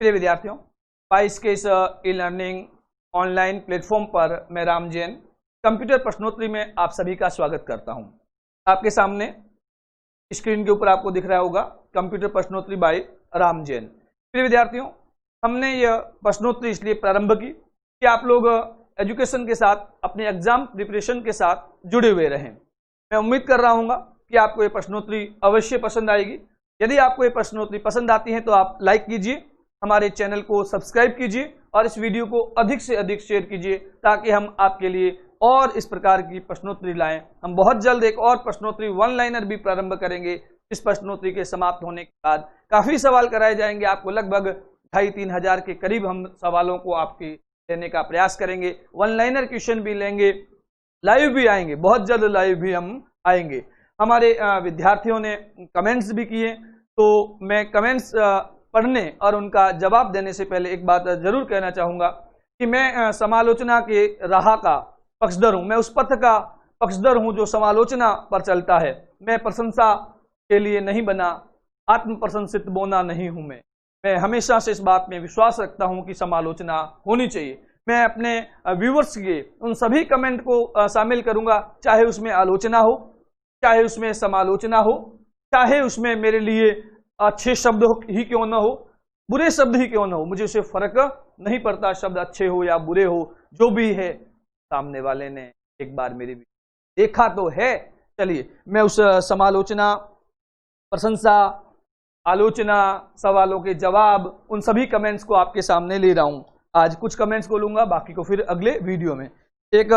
प्रिय विद्यार्थियों, 22 के इस ई लर्निंग ऑनलाइन प्लेटफॉर्म पर मैं राम जैन कंप्यूटर प्रश्नोत्तरी में आप सभी का स्वागत करता हूं। आपके सामने स्क्रीन के ऊपर आपको दिख रहा होगा कंप्यूटर प्रश्नोत्तरी बाय राम जैन। प्रिय विद्यार्थियों, हमने यह प्रश्नोत्तरी इसलिए प्रारंभ की कि आप लोग एजुकेशन के साथ, अपने एग्जाम प्रिपरेशन के साथ जुड़े हुए रहें। मैं उम्मीद कर रहा हूँ कि आपको ये प्रश्नोत्तरी अवश्य पसंद आएगी। यदि आपको ये प्रश्नोत्तरी पसंद आती है तो आप लाइक कीजिए, हमारे चैनल को सब्सक्राइब कीजिए और इस वीडियो को अधिक से अधिक शेयर कीजिए ताकि हम आपके लिए और इस प्रकार की प्रश्नोत्तरी लाएं। हम बहुत जल्द एक और प्रश्नोत्तरी वन लाइनर भी प्रारंभ करेंगे। इस प्रश्नोत्तरी के समाप्त होने के बाद काफी सवाल कराए जाएंगे आपको, लगभग 2,500-3 हजार के करीब हम सवालों को आपके देने का प्रयास करेंगे। वन लाइनर क्वेश्चन भी लेंगे, लाइव भी आएंगे, बहुत जल्द लाइव भी हम आएंगे। हमारे विद्यार्थियों ने कमेंट्स भी किए, तो मैं कमेंट्स पढ़ने और उनका जवाब देने से पहले एक बात जरूर कहना चाहूंगा कि मैं समालोचना के राह का पक्षधर हूं। मैं उस पथ का पक्षधर हूं जो समालोचना पर चलता है। मैं प्रशंसा के लिए नहीं बना, आत्म प्रशंसित बोना नहीं हूं। मैं हमेशा से इस बात में विश्वास रखता हूं कि समालोचना होनी चाहिए। मैं अपने व्यूवर्स के उन सभी कमेंट को शामिल करूंगा, चाहे उसमें आलोचना हो, चाहे उसमें समालोचना हो, चाहे उसमें मेरे लिए अच्छे शब्द ही क्यों न हो, बुरे शब्द ही क्यों न हो, मुझे उससे फर्क नहीं पड़ता। शब्द अच्छे हो या बुरे हो, जो भी है, सामने वाले ने एक बार मेरी भी देखा तो है। चलिए, मैं उस समालोचना, प्रशंसा, आलोचना, सवालों के जवाब, उन सभी कमेंट्स को आपके सामने ले रहा हूं। आज कुछ कमेंट्स को लूंगा, बाकी को फिर अगले वीडियो में। एक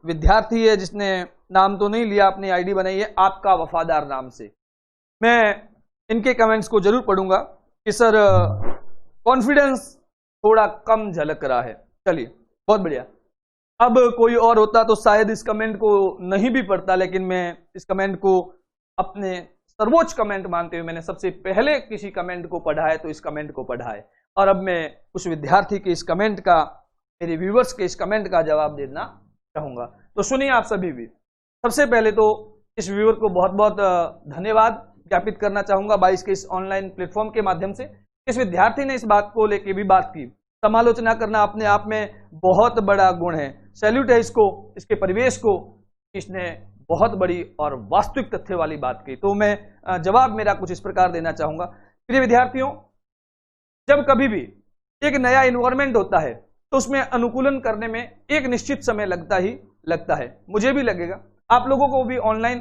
विद्यार्थी है जिसने नाम तो नहीं लिया, अपनी आईडी बनाई है आपका वफादार नाम से। मैं इनके कमेंट्स को जरूर पढ़ूंगा कि सर कॉन्फिडेंस थोड़ा कम झलक रहा है। चलिए, बहुत बढ़िया। अब कोई और होता तो शायद इस कमेंट को नहीं भी पढ़ता, लेकिन मैं इस कमेंट को अपने सर्वोच्च कमेंट मानते हुए मैंने सबसे पहले किसी कमेंट को पढ़ा है तो इस कमेंट को पढ़ा है। और अब मैं उस विद्यार्थी के इस कमेंट का, मेरे व्यूवर्स के इस कमेंट का जवाब देना चाहूंगा। तो सुनिए आप सभी भी। सबसे पहले तो इस व्यूवर को बहुत बहुत धन्यवाद ज्ञापित करना चाहूंगा 22 के इस ऑनलाइन प्लेटफॉर्म के माध्यम से। इस विद्यार्थी ने इस बात को लेके भी बात की, समालोचना करना अपने आप में बहुत बड़ा गुण है। सैल्यूट है इसको, इसके परिवेश को, इसने बहुत बड़ी और वास्तविक तथ्य वाली बात की। तो मैं जवाब मेरा कुछ इस प्रकार देना चाहूंगा। प्रिय विद्यार्थियों, जब कभी भी एक नया इन्वायरमेंट होता है तो उसमें अनुकूलन करने में एक निश्चित समय लगता है। मुझे भी लगेगा, आप लोगों को भी ऑनलाइन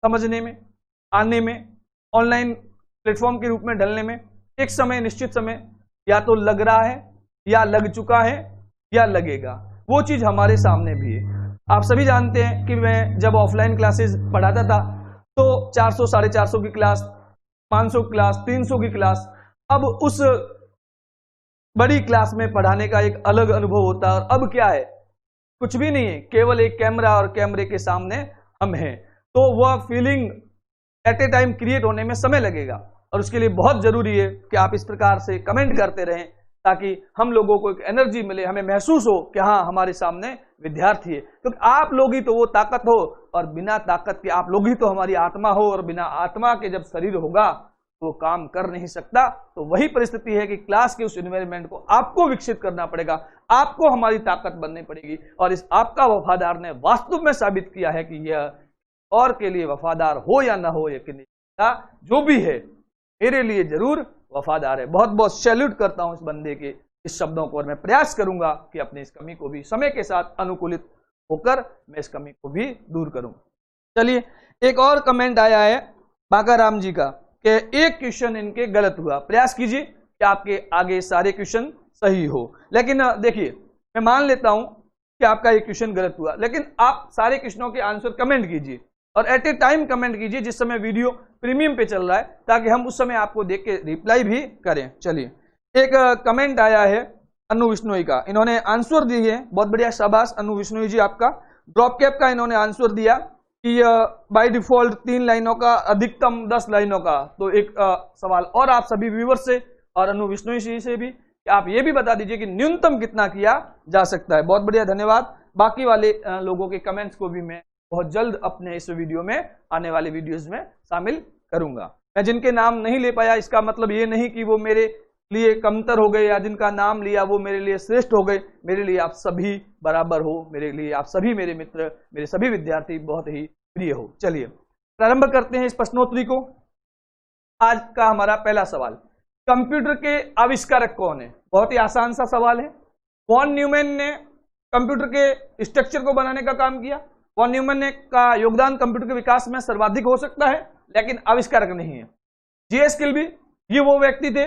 समझने में, आने में, ऑनलाइन प्लेटफॉर्म के रूप में ढलने में एक समय, निश्चित समय या तो लग रहा है, या लग चुका है, या लगेगा। वो चीज हमारे सामने भी है। आप सभी जानते हैं कि मैं जब ऑफलाइन क्लासेस पढ़ाता था तो 400, 450 की क्लास, 500 की क्लास, 300 की क्लास, अब उस बड़ी क्लास में पढ़ाने का एक अलग अनुभव होता है। और अब क्या है, कुछ भी नहीं है, केवल एक कैमरा और कैमरे के सामने हम हैं। तो वह feeling at A time create होने में समय लगेगा और उसके लिए बहुत जरूरी है कि आप इस प्रकार से कमेंट करते रहें ताकि हम लोगों को एक एनर्जी मिले, हमें महसूस हो कि हाँ, हमारे सामने विद्यार्थी है। क्योंकि आप लोग ही तो वो ताकत हो, और बिना ताकत के आप लोग ही तो हमारी आत्मा हो, और बिना आत्मा के जब शरीर होगा तो वो काम कर नहीं सकता। तो वही परिस्थिति है कि क्लास के उस एनवायरनमेंट को आपको विकसित करना पड़ेगा, आपको हमारी ताकत बननी पड़ेगी। और इस आपका वफादार ने वास्तव में साबित किया है कि यह और के लिए वफादार हो या ना हो, यकीन नहीं, जो भी है मेरे लिए जरूर वफादार है। बहुत बहुत सैल्यूट करता हूं इस बंदे के इस शब्दों को, और मैं प्रयास करूंगा कि अपनी इस कमी को भी समय के साथ अनुकूलित होकर मैं इस कमी को भी दूर करूं। चलिए, एक और कमेंट आया है बाकाराम जी का कि एक क्वेश्चन इनके गलत हुआ। प्रयास कीजिए कि आपके आगे सारे क्वेश्चन सही हो। लेकिन देखिए, मैं मान लेता हूं कि आपका एक क्वेश्चन गलत हुआ, लेकिन आप सारे क्वेश्चनों के आंसर कमेंट कीजिए और एट ए टाइम कमेंट कीजिए जिस समय वीडियो प्रीमियम पे चल रहा है, ताकि हम उस समय आपको देख के रिप्लाई भी करें। चलिए, एक कमेंट आया है अनु विश्नोई का, इन्होंने आंसर दी है, बहुत बढ़िया, शाबाश अनु विश्नोई जी आपका। ड्रॉप कैप का इन्होंने आंसर दिया कि बाय डिफॉल्ट 3 लाइनों का, अधिकतम 10 लाइनों का। तो एक सवाल और आप सभी व्यूअर्स से और अनु विश्नोई जी से भी कि आप ये भी बता दीजिए कि न्यूनतम कितना किया जा सकता है। बहुत बढ़िया, धन्यवाद। बाकी वाले लोगों के कमेंट्स को भी मैं बहुत जल्द अपने इस वीडियो में, आने वाले वीडियोस में शामिल करूंगा। मैं जिनके नाम नहीं ले पाया, इसका मतलब ये नहीं कि वो मेरे लिए कमतर हो गए या जिनका नाम लिया वो मेरे लिए श्रेष्ठ हो गए, मेरे लिए आप सभी बराबर हो, मेरे लिए आप सभी मेरे मित्र, मेरे सभी विद्यार्थी बहुत ही प्रिय हो। चलिए प्रारंभ करते हैं इस प्रश्नोत्तरी को। आज का हमारा पहला सवाल, कंप्यूटर के आविष्कारक कौन है? बहुत ही आसान सा सवाल है। वॉन न्यूमैन ने कंप्यूटर के स्ट्रक्चर को बनाने का काम किया। वॉन न्यूमैन ने का योगदान कंप्यूटर के विकास में सर्वाधिक हो सकता है, लेकिन आविष्कारक नहीं है। जीएस किल्बी ये वो व्यक्ति थे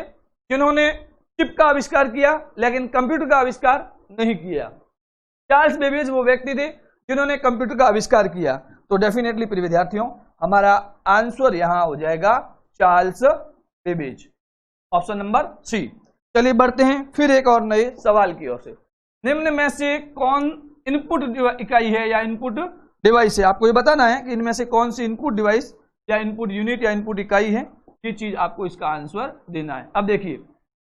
जिन्होंने चिप का आविष्कार किया, लेकिन कंप्यूटर का आविष्कार नहीं किया। चार्ल्स बेबेज वो व्यक्ति थे जिन्होंने कंप्यूटर का आविष्कार किया। तो डेफिनेटली प्रिय विद्यार्थियों हमारा आंसर यहां हो जाएगा Charles Babbage, option number C. चलिए बढ़ते हैं फिर एक और नए सवाल की ओर से। निम्न में से कौन इनपुट इकाई है या इनपुट डिवाइस है? आपको ये बताना है कि इनमें से कौन सी इनपुट डिवाइस या इनपुट यूनिट या इनपुट इकाई है, ये चीज आपको इसका आंसर देना है। अब देखिए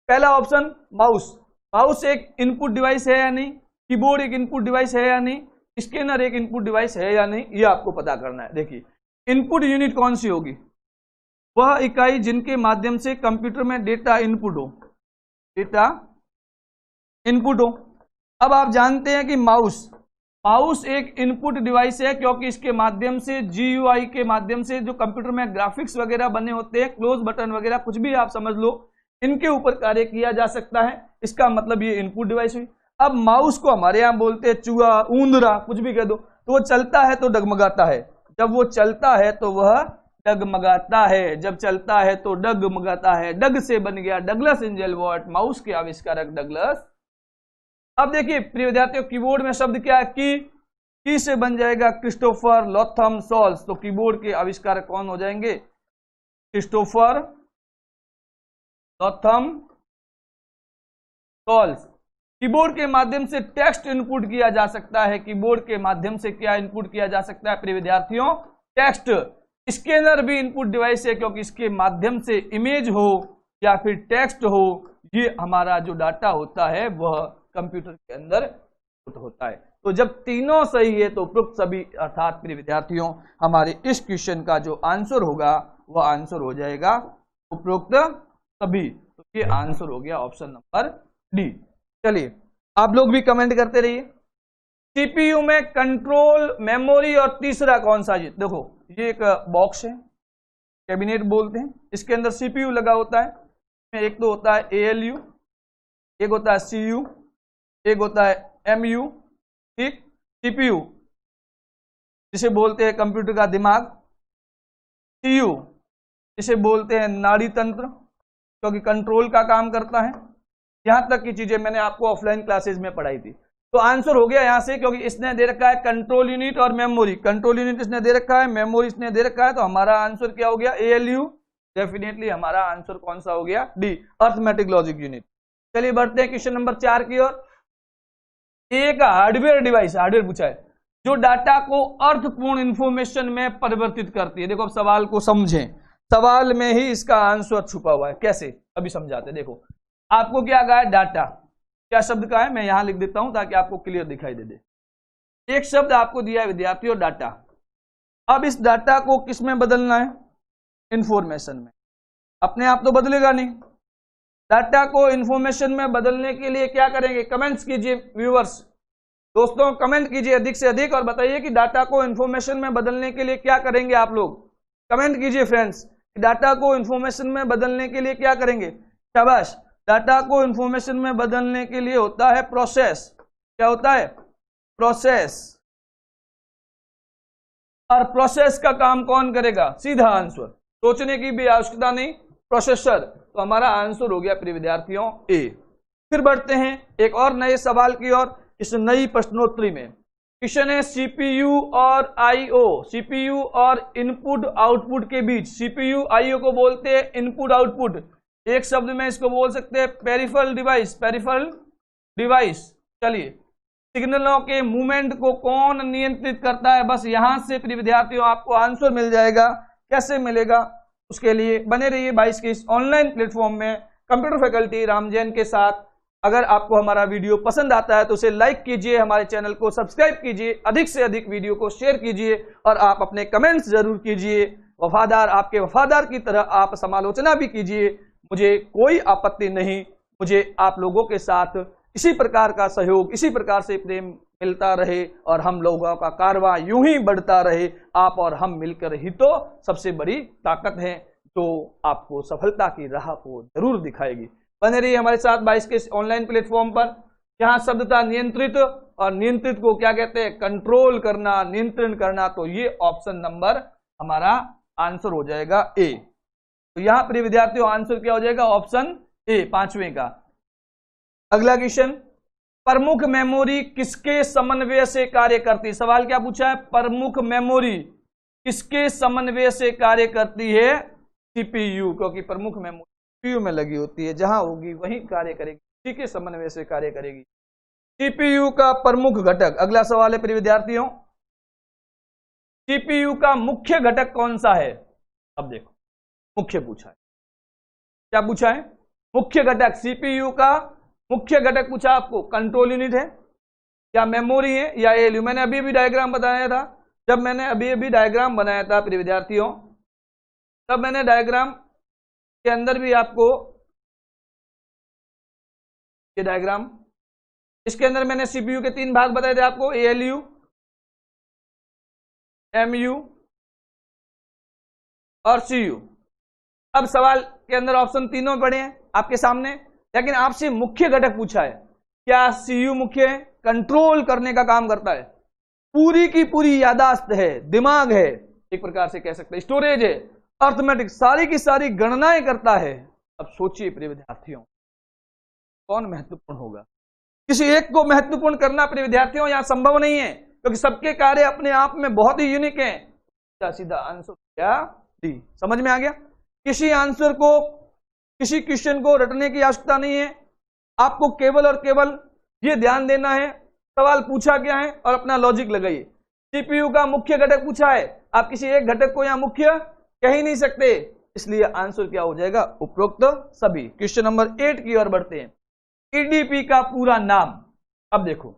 पहला ऑप्शन माउस। माउस एक इनपुट डिवाइस है या नहीं, कीबोर्ड एक इनपुट डिवाइस है या नहीं, स्कैनर एक इनपुट डिवाइस है या नहीं, ये आपको पता करना है। देखिए इनपुट यूनिट कौन सी होगी? वह इकाई जिनके माध्यम से कंप्यूटर में डेटा इनपुट हो, डेटा इनपुट हो। अब आप जानते हैं कि माउस एक इनपुट डिवाइस है, क्योंकि इसके माध्यम से GUI के माध्यम से जो कंप्यूटर में ग्राफिक्स वगैरह बने होते हैं, क्लोज बटन वगैरह कुछ भी आप समझ लो, इनके ऊपर कार्य किया जा सकता है। इसका मतलब ये इनपुट डिवाइस हुई। अब माउस को हमारे यहाँ बोलते हैं चूहा, ऊंदरा, कुछ भी कह दो, तो वो चलता है तो डगमगाता है। जब वो चलता है तो वह डगमगाता है, जब चलता है तो डगमगाता है। डग से बन गया डगलस एंजेलवर्ट, माउस के आविष्कारक डगलस। अब देखिए प्रिय विद्यार्थियों कीबोर्ड में शब्द क्या है? की से बन जाएगा क्रिस्टोफर लॉथम सॉल्स। तो कीबोर्ड के आविष्कारक कौन हो जाएंगे? Christopher लॉथम souls. कीबोर्ड के माध्यम से टेक्स्ट इनपुट किया जा सकता है। कीबोर्ड के माध्यम से क्या इनपुट किया जा सकता है प्रिय विद्यार्थियों? टेक्स्ट। स्कैनर भी इनपुट डिवाइस है, क्योंकि इसके माध्यम से इमेज हो या फिर टेक्स्ट हो, ये हमारा जो डाटा होता है वह कंप्यूटर के अंदर होता है। तो जब तीनों सही है तो उपरोक्त सभी, अर्थात प्रिय विद्यार्थियों हमारे इस क्वेश्चन का जो आंसर होगा वह आंसर हो जाएगा उपरोक्त सभी। तो ये आंसर हो गया ऑप्शन नंबर डी। चलिए आप लोग भी कमेंट करते रहिए। सीपीयू में कंट्रोल, मेमोरी और तीसरा कौन सा? देखो ये एक बॉक्स है, कैबिनेट बोलते हैं, इसके अंदर सीपीयू लगा होता है। एक तो होता है ALU, एक होता है CU, एक होता है MU, ठीक। CPU जिसे बोलते हैं कंप्यूटर का दिमाग, CU जिसे बोलते हैं नाड़ी तंत्र, क्योंकि कंट्रोल का काम करता है। यहां तक की चीजें मैंने आपको ऑफलाइन क्लासेस में पढ़ाई थी। तो आंसर हो गया यहां से, क्योंकि इसने दे रखा है कंट्रोल यूनिट और मेमोरी। कंट्रोल यूनिट इसने दे रखा है, मेमोरी इसने दे रखा है, तो हमारा आंसर क्या हो गया? ALU। डेफिनेटली हमारा आंसर कौन सा हो गया? D, arithmetic logic unit. चलिए बढ़ते हैं क्वेश्चन नंबर 4 की ओर। एक हार्डवेयर डिवाइस, हार्डवेयर पूछा है, जो डाटा को अर्थपूर्ण इंफॉर्मेशन में परिवर्तित करती है। देखो अब सवाल को समझें, सवाल में ही इसका आंसर छुपा हुआ है। कैसे? अभी समझाते। देखो आपको क्या कहा है? डाटा। क्या शब्द का है? मैं यहां लिख देता हूं ताकि आपको क्लियर दिखाई दे। एक शब्द आपको दिया है विद्यार्थियों, डाटा। अब इस डाटा को किस में बदलना है? इंफॉर्मेशन में। अपने आप तो बदलेगा नहीं। डाटा को इंफॉर्मेशन में बदलने के लिए क्या करेंगे? कमेंट्स कीजिए व्यूअर्स, दोस्तों कमेंट कीजिए अधिक से अधिक और बताइए कि डाटा को इंफॉर्मेशन में बदलने के लिए क्या करेंगे आप लोग। कमेंट कीजिए फ्रेंड्स, डाटा को इंफॉर्मेशन में बदलने के लिए क्या करेंगे। शाबाश। डाटा को इंफॉर्मेशन में बदलने के लिए होता है प्रोसेस। क्या होता है? प्रोसेस। और प्रोसेस का काम कौन करेगा? सीधा आंसर, सोचने की भी आवश्यकता नहीं, प्रोसेसर। तो हमारा आंसर हो गया प्रिय विद्यार्थियों ए। फिर बढ़ते हैं एक और नए सवाल की ओर। इस नई प्रश्नोत्तरी में क्वेश्चन है CPU और IO, CPU और इनपुट आउटपुट के बीच। CPU IO को बोलते हैं इनपुट आउटपुट। एक शब्द में इसको बोल सकते हैं पेरिफेरल डिवाइस, पेरिफेरल डिवाइस। चलिए सिग्नलों के मूवमेंट को कौन नियंत्रित करता है? बस यहां से प्रिय विद्यार्थियों आपको आंसर मिल जाएगा। कैसे मिलेगा? उसके लिए बने रहिए 22 के इस ऑनलाइन प्लेटफॉर्म में कंप्यूटर फैकल्टी राम जैन के साथ। अगर आपको हमारा वीडियो पसंद आता है तो उसे लाइक कीजिए, हमारे चैनल को सब्सक्राइब कीजिए, अधिक से अधिक वीडियो को शेयर कीजिए और आप अपने कमेंट्स जरूर कीजिए। वफादार, आपके वफादार की तरह आप समालोचना भी कीजिए। मुझे कोई आपत्ति नहीं, मुझे आप लोगों के साथ इसी प्रकार का सहयोग, इसी प्रकार से प्रेम मिलता रहे और हम लोगों का कारवां यूं ही बढ़ता रहे। आप और हम मिलकर ही तो सबसे बड़ी ताकत है जो आपको सफलता की राह को जरूर दिखाएगी। बने रहिए हमारे साथ 22 के ऑनलाइन प्लेटफॉर्म पर, जहां शब्द था नियंत्रित, और नियंत्रित को क्या कहते हैं, कंट्रोल करना, नियंत्रण करना। तो ये ऑप्शन नंबर हमारा आंसर हो जाएगा ए। तो यहां पर विद्यार्थियों आंसर क्या हो जाएगा, ऑप्शन ए, 5वें का। अगला क्वेश्चन, प्रमुख मेमोरी किसके समन्वय से कार्य करती है। सवाल क्या पूछा है, प्रमुख मेमोरी किसके समन्वय से कार्य करती है, सीपीयू, क्योंकि प्रमुख मेमोरी सीपीयू में लगी होती है, जहां होगी वहीं कार्य करेगी, उसी के समन्वय से कार्य करेगी। सीपीयू का प्रमुख घटक, अगला सवाल है प्रिय विद्यार्थियों, सीपीयू का मुख्य घटक कौन सा है। अब देखो मुख्य पूछा है, क्या पूछा है, मुख्य घटक। सीपीयू का मुख्य घटक पूछा आपको, कंट्रोल यूनिट है या मेमोरी है या एएलयू। मैंने अभी भी डायग्राम बताया था, जब मैंने अभी डायग्राम बनाया था प्रिय विद्यार्थियों, तब मैंने डायग्राम के अंदर भी आपको ये डायग्राम, इसके अंदर मैंने सीपीयू के 3 भाग बताए थे आपको, एएलयू, एमयू और सीयू। अब सवाल के अंदर ऑप्शन तीनों पड़े हैं आपके सामने, लेकिन आपसे मुख्य घटक पूछा है। क्या सीयू मुख्य है, कंट्रोल करने का काम करता है, पूरी की पूरी यादाश्त है, दिमाग है, एक प्रकार से कह सकते हैं, स्टोरेज है, अर्थमेटिक, सारी की सारी गणनाएं करता है। अब सोचिए प्रिय विद्यार्थियों, कौन महत्वपूर्ण होगा। किसी एक को महत्वपूर्ण करना प्रिय विद्यार्थियों यहां संभव नहीं है, क्योंकि सबके कार्य अपने आप में बहुत ही यूनिक हैं। सीधा आंसर क्या, डी। समझ में आ गया। किसी आंसर को, किसी क्वेश्चन को रटने की आवश्यकता नहीं है, आपको केवल और केवल ये ध्यान देना है सवाल पूछा क्या है और अपना लॉजिक लगाइए। सीपीयू का मुख्य घटक पूछा है, आप किसी एक घटक को यहां मुख्य कह ही नहीं सकते, इसलिए आंसर क्या हो जाएगा, उपरोक्त सभी। क्वेश्चन नंबर 8 की ओर बढ़ते हैं। ईडीपी का पूरा नाम। अब देखो,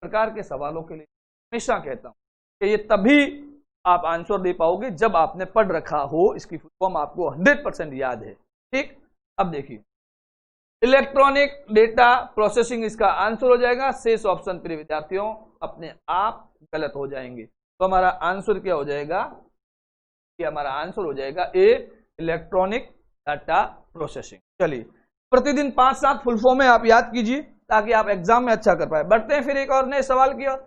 प्रकार के सवालों के लिए हमेशा कहता हूं कि ये तभी आप आंसर दे पाओगे जब आपने पढ़ रखा हो, इसकी फुल फॉर्म आपको 100% याद है। ठीक, अब देखिए, इलेक्ट्रॉनिक डेटा प्रोसेसिंग इसका आंसर हो जाएगा। शेष ऑप्शन प्रिय विद्यार्थियों अपने आप गलत हो जाएंगे। तो हमारा आंसर क्या हो जाएगा, ये हमारा आंसर हो जाएगा ए, इलेक्ट्रॉनिक डाटा प्रोसेसिंग। चलिए, प्रतिदिन 5-7 फुल फॉर्म में आप याद कीजिए ताकि आप एग्जाम में अच्छा कर पाए। बढ़ते हैं फिर एक और नए सवाल की ओर।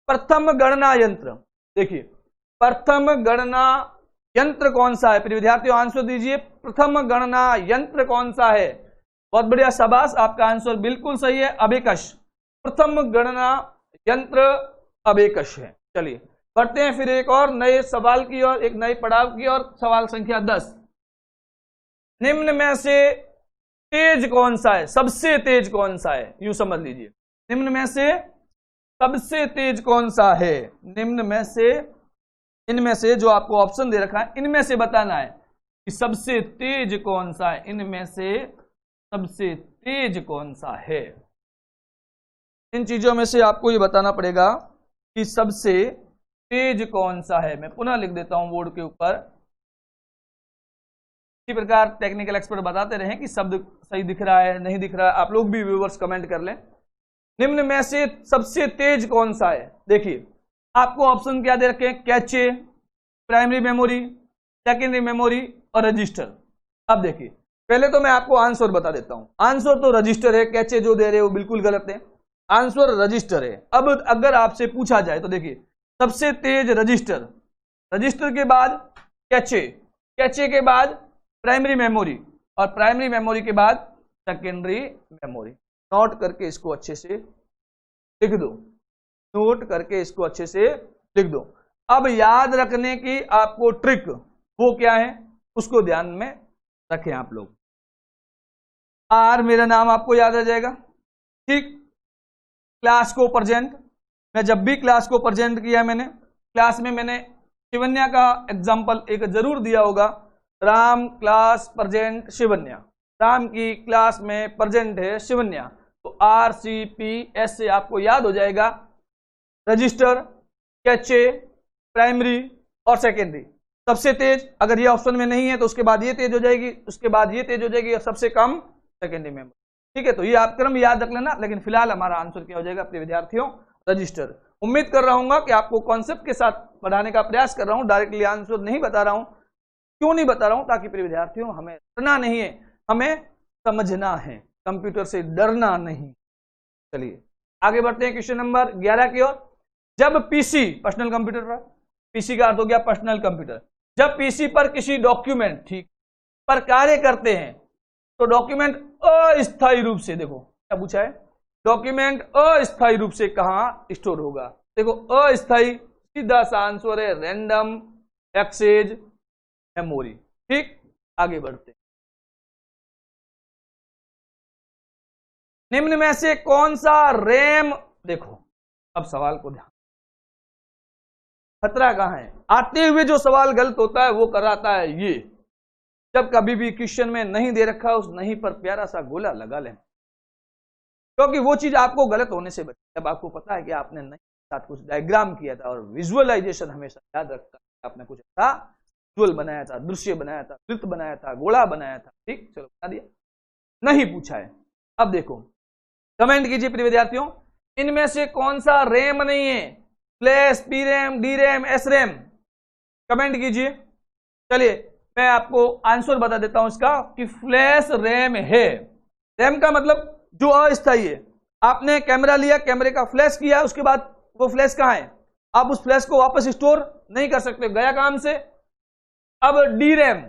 प्रथम गणना यंत्र, देखिए प्रथम गणना यंत्र कौन सा है प्रिय विद्यार्थियों, आंसर दीजिए। प्रथम गणना यंत्र कौन सा है। बहुत बढ़िया, शाबाश, आपका आंसर बिल्कुल सही है, अबेकस। प्रथम गणना यंत्र अबेकस है। चलिए बढ़ते हैं फिर एक और नए सवाल की ओर, एक नए पड़ाव की ओर। सवाल संख्या 10, निम्न में से तेज कौन सा है, सबसे तेज कौन सा है, यूं समझ लीजिए। निम्न में से सबसे तेज कौन सा है, निम्न में से, इनमें से जो आपको ऑप्शन दे रखा है, इनमें से बताना है कि सबसे तेज कौन सा है, इनमें से सबसे तेज कौन सा है। इन चीजों में से आपको ये बताना पड़ेगा कि सबसे तेज कौन सा है। मैं पुनः लिख देता हूं बोर्ड के ऊपर। इसी प्रकार टेक्निकल एक्सपर्ट बताते रहे कि शब्द सही दिख रहा है नहीं दिख रहा है, आप लोग भी व्यूअर्स कमेंट कर लें। निम्न में से सबसे तेज कौन सा है। देखिए आपको ऑप्शन क्या दे रखे हैं, cache, primary memory, secondary memory और रजिस्टर। अब देखिए पहले तो मैं आपको आंसर बता देता हूं। आंसर तो रजिस्टर है, कैचे जो दे रहे हो बिल्कुल गलत है, आंसर रजिस्टर है। अब अगर आपसे पूछा जाए तो देखिए सबसे तेज रजिस्टर, रजिस्टर के बाद कैचे, कैचे के बाद प्राइमरी मेमोरी और प्राइमरी मेमोरी के बाद सेकेंडरी मेमोरी। नोट करके इसको अच्छे से लिख दो, नोट करके इसको अच्छे से लिख दो। अब याद रखने की आपको ट्रिक वो क्या है उसको ध्यान में रखें आप लोग। आर मेरा नाम आपको याद आ जाएगा, ठीक। क्लास को प्रेजेंट, मैं जब भी क्लास को प्रेजेंट किया मैंने क्लास में, मैंने शिवन्या का एग्जाम्पल एक जरूर दिया होगा। राम क्लास प्रेजेंट शिवन्या, राम की क्लास में प्रेजेंट है शिवन्या, तो RCPS से आपको याद हो जाएगा रजिस्टर, कैचे, प्राइमरी और सेकेंडरी। सबसे तेज, अगर ये ऑप्शन में नहीं है तो उसके बाद ये तेज हो जाएगी, उसके बाद ये तेज हो जाएगी, और सबसे कम सेकेंडरी मेमोरी। ठीक है, तो ये आप क्रम याद रख लेना, लेकिन फिलहाल हमारा आंसर क्या हो जाएगा प्रिय विद्यार्थियों, रजिस्टर। उम्मीद कर रहा हूं कि आपको कॉन्सेप्ट के साथ पढ़ाने का प्रयास कर रहा हूं, डायरेक्टली आंसर नहीं बता रहा हूं। क्यों नहीं बता रहा हूं? ताकि प्रिय विद्यार्थियों हमें डरना नहीं है, हमें समझना है, कंप्यूटर से डरना नहीं। चलिए आगे बढ़ते हैं क्वेश्चन नंबर 11 की ओर। जब पीसी, पर्सनल कंप्यूटर पर, पीसी का अर्थ हो गया पर्सनल कंप्यूटर, जब पीसी पर किसी डॉक्यूमेंट ठीक पर कार्य करते हैं तो डॉक्यूमेंट अस्थायी रूप से, देखो क्या पूछा है, डॉक्यूमेंट अस्थायी रूप से कहां स्टोर होगा? देखो अस्थायी, सीधा सा आंसर है रैंडम एक्सेस मेमोरी। ठीक, आगे बढ़ते हैं। निम्न में से कौन सा रैम, देखो अब सवाल को ध्यान, खतरा कहां है, आते हुए जो सवाल गलत होता है वो कराता है ये। जब कभी भी क्वेश्चन में नहीं दे रखा उस नहीं पर प्यारा सा गोला लगा लें, क्योंकि वो चीज आपको गलत होने से बचे। जब आपको पता है कि आपने नहीं साथ कुछ डायग्राम किया था, और विजुअलाइजेशन हमेशा याद रखता है, आपने कुछ ऐसा विजुअल बनाया था, दृश्य बनाया था, वृत्त बनाया था, गोला बनाया था। ठीक, चलो बता दिया, नहीं पूछा है। अब देखो कमेंट कीजिए प्रिय विद्यार्थियों, इनमें से कौन सा रैम नहीं है? Flash, P RAM, D RAM, S RAM, comment कीजिए। चलिए मैं आपको आंसर बता देता हूं इसका, कि फ्लैश रैम है। रैम का मतलब जो अस्थायी है, आपने कैमरा लिया, कैमरे का फ्लैश किया, उसके बाद वो फ्लैश कहां है? आप उस फ्लैश को वापस स्टोर नहीं कर सकते, गया काम से। अब डी रैम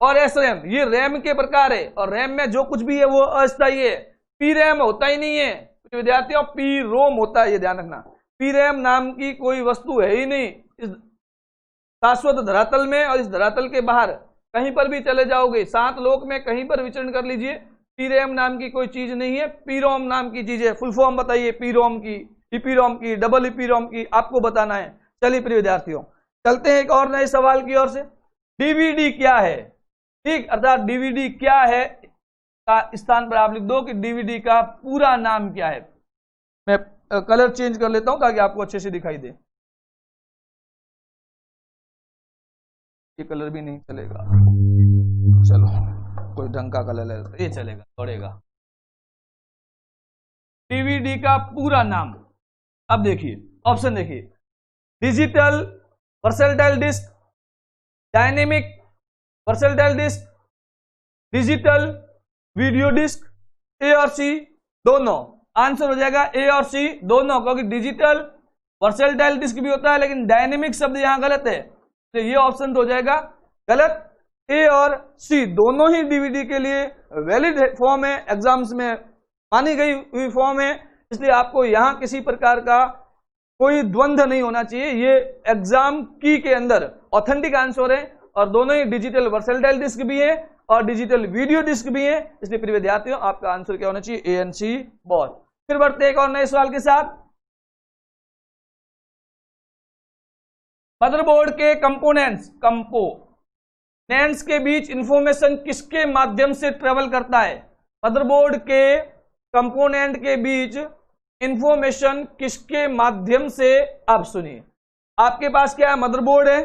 और एस रैम ये रैम के प्रकार है, और रैम में जो कुछ भी है वो अस्थायी है। पी रैम होता ही नहीं है विद्यार्थियों, पी रोम होता है, ये ध्यान रखना। पी रैम नाम की कोई वस्तु है ही नहीं इस शाश्वत धरातल में, और इस धरातल के बाहर कहीं पर भी चले जाओगे, 7 लोक में कहीं पर विचरण कर लीजिए, पी रैम नाम की कोई चीज नहीं है। पी रोम नाम की चीज है। फुल फॉर्म बताइए पी रोम की, ईपी रोम की, डबल ईपी रोम की, आपको बताना है। चलिए प्रिय विद्यार्थियों चलते हैं एक और नए सवाल की ओर से। डीवीडी क्या है? ठीक, अर्थात डीवीडी क्या है का स्थान पर आप लिख दो कि डीवीडी का पूरा नाम क्या है। मैं कलर चेंज कर लेता हूं ताकि आपको अच्छे से दिखाई दे। ये कलर भी नहीं चलेगा, चलो कोई ढंग का कलर ले, ये चलेगा, दौड़ेगा। डीवीडी का पूरा नाम, अब देखिए ऑप्शन देखिए, digital versatile disc, dynamic versatile disc, digital video disc, A और सी दोनों। आंसर हो जाएगा ए और सी दोनों, क्योंकि डिजिटल वर्सेटाइल डिस्क भी होता है, लेकिन डायनेमिक शब्द यहां गलत है, तो ये ऑप्शन हो जाएगा गलत। ए और सी दोनों ही डीवीडी के लिए वैलिड फॉर्म है, एग्जाम्स में मानी गई हुई फॉर्म है, इसलिए आपको यहां किसी प्रकार का कोई द्वंद्व नहीं होना चाहिए। ये एग्जाम की के अंदर ऑथेंटिक आंसर है, और दोनों ही डिजिटल वर्सेटाइल डिस्क भी है और डिजिटल वीडियो डिस्क भी है, इसलिए प्रिय विद्यार्थियों आपका आंसर क्या होना चाहिए? A N C both. फिर बढ़ते एक और नए सवाल के साथ। मदरबोर्ड के कंपोनेंट्स के बीच इंफॉर्मेशन किसके माध्यम से ट्रेवल करता है? मदरबोर्ड के कंपोनेंट के बीच इंफॉर्मेशन किसके माध्यम से, आप सुनिए, आपके पास क्या है, मदरबोर्ड है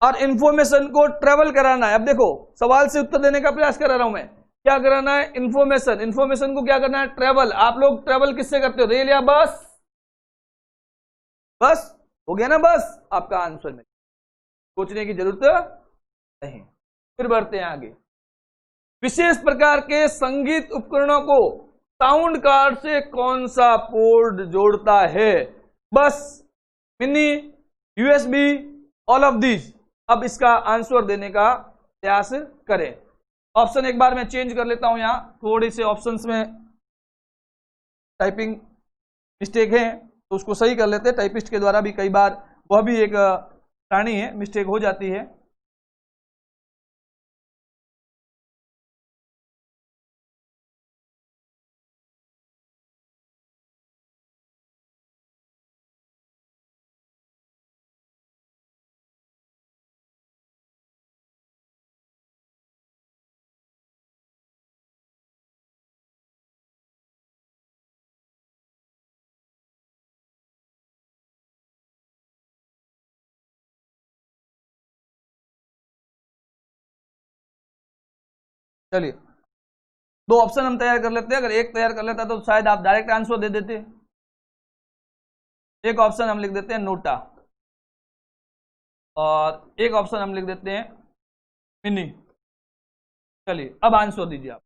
और इंफॉर्मेशन को ट्रेवल कराना है। अब देखो सवाल से उत्तर देने का प्रयास कर रहा हूं मैं, क्या कराना है? इंफॉर्मेशन को क्या करना है? ट्रेवल। आप लोग ट्रेवल किससे करते हो, रेल या बस? बस हो गया ना, बस आपका आंसर में सोचने की जरूरत नहीं। फिर बढ़ते हैं आगे। विशेष प्रकार के संगीत उपकरणों को साउंड कार्ड से कौन सा पोर्ट जोड़ता है? बस, mini, USB, all of these. अब इसका आंसर देने का प्रयास करें। ऑप्शन एक बार मैं चेंज कर लेता हूं, यहां थोड़े से ऑप्शंस में टाइपिंग मिस्टेक है तो उसको सही कर लेते हैं। टाइपिस्ट के द्वारा भी कई बार वह भी एक प्राणी है, मिस्टेक हो जाती है। चलिए, दो ऑप्शन हम तैयार कर लेते हैं। अगर एक तैयार कर लेता तो शायद आप डायरेक्ट आंसर दे देते। एक ऑप्शन हम लिख देते हैं नोटा, और एक ऑप्शन हम लिख देते हैं मिनी। चलिए, अब आंसर दीजिए आप।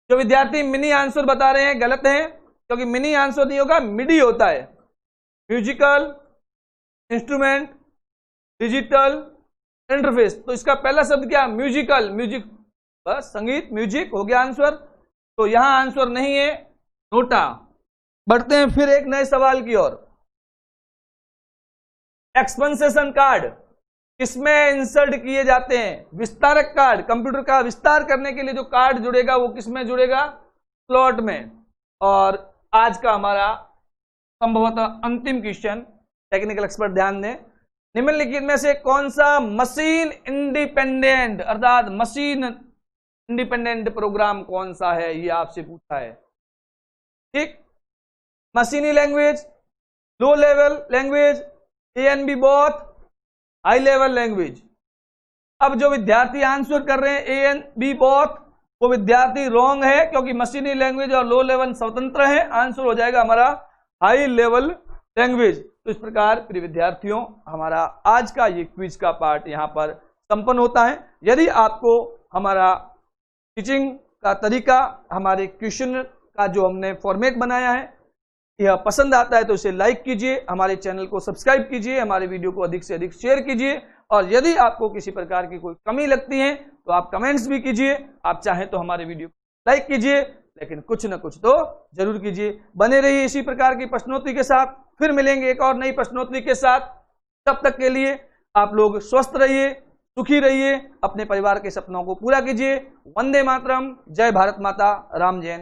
जो विद्यार्थी मिनी आंसर बता रहे हैं गलत है, क्योंकि मिनी आंसर नहीं होगा, मिडी होता है। Musical instrument, digital interface. तो इसका पहला शब्द क्या? म्यूजिकल। म्यूजिक, बस संगीत, म्यूजिक हो गया आंसर। तो यहां आंसर नहीं है, नोटा। बढ़ते हैं फिर एक नए सवाल की ओर। एक्सपेंसेशन कार्ड किसमें इंसर्ट किए जाते हैं? विस्तारक कार्ड, कंप्यूटर का विस्तार करने के लिए जो कार्ड जुड़ेगा वो किसमें जुड़ेगा? स्लॉट में। और आज का हमारा संभवतः अंतिम क्वेश्चन, टेक्निकल एक्सपर्ट ध्यान दें, निम्नलिखित में से कौन सा मशीन इंडिपेंडेंट अर्थात मशीन इंडिपेंडेंट प्रोग्राम कौन सा है, ये आपसे पूछा है। ठीक, मशीनी language, low level language, A&B both, high level language. अब जो विद्यार्थी आंसर कर रहे हैं A&B बोथ, वो विद्यार्थी रॉन्ग है, क्योंकि मशीनी लैंग्वेज और लो लेवल स्वतंत्र है। आंसर हो जाएगा हमारा हाई लेवल लैंग्वेज। तो इस प्रकार प्रिय विद्यार्थियों, हमारा आज का ये क्विज का पार्ट यहाँ पर संपन्न होता है। यदि आपको हमारा टीचिंग का तरीका, हमारे क्वेश्चन का जो हमने फॉर्मेट बनाया है, यह पसंद आता है तो इसे लाइक कीजिए, हमारे चैनल को सब्सक्राइब कीजिए, हमारे वीडियो को अधिक से अधिक शेयर कीजिए। और यदि आपको किसी प्रकार की कोई कमी लगती है तो आप कमेंट्स भी कीजिए। आप चाहें तो हमारे वीडियो को लाइक कीजिए, लेकिन कुछ न कुछ तो जरूर कीजिए। बने रहिए इसी प्रकार की प्रश्नोत्तरी के साथ। फिर मिलेंगे एक और नई प्रश्नोत्तरी के साथ। तब तक के लिए आप लोग स्वस्थ रहिए, सुखी रहिए, अपने परिवार के सपनों को पूरा कीजिए। वंदे मातरम, जय भारत माता, राम जय।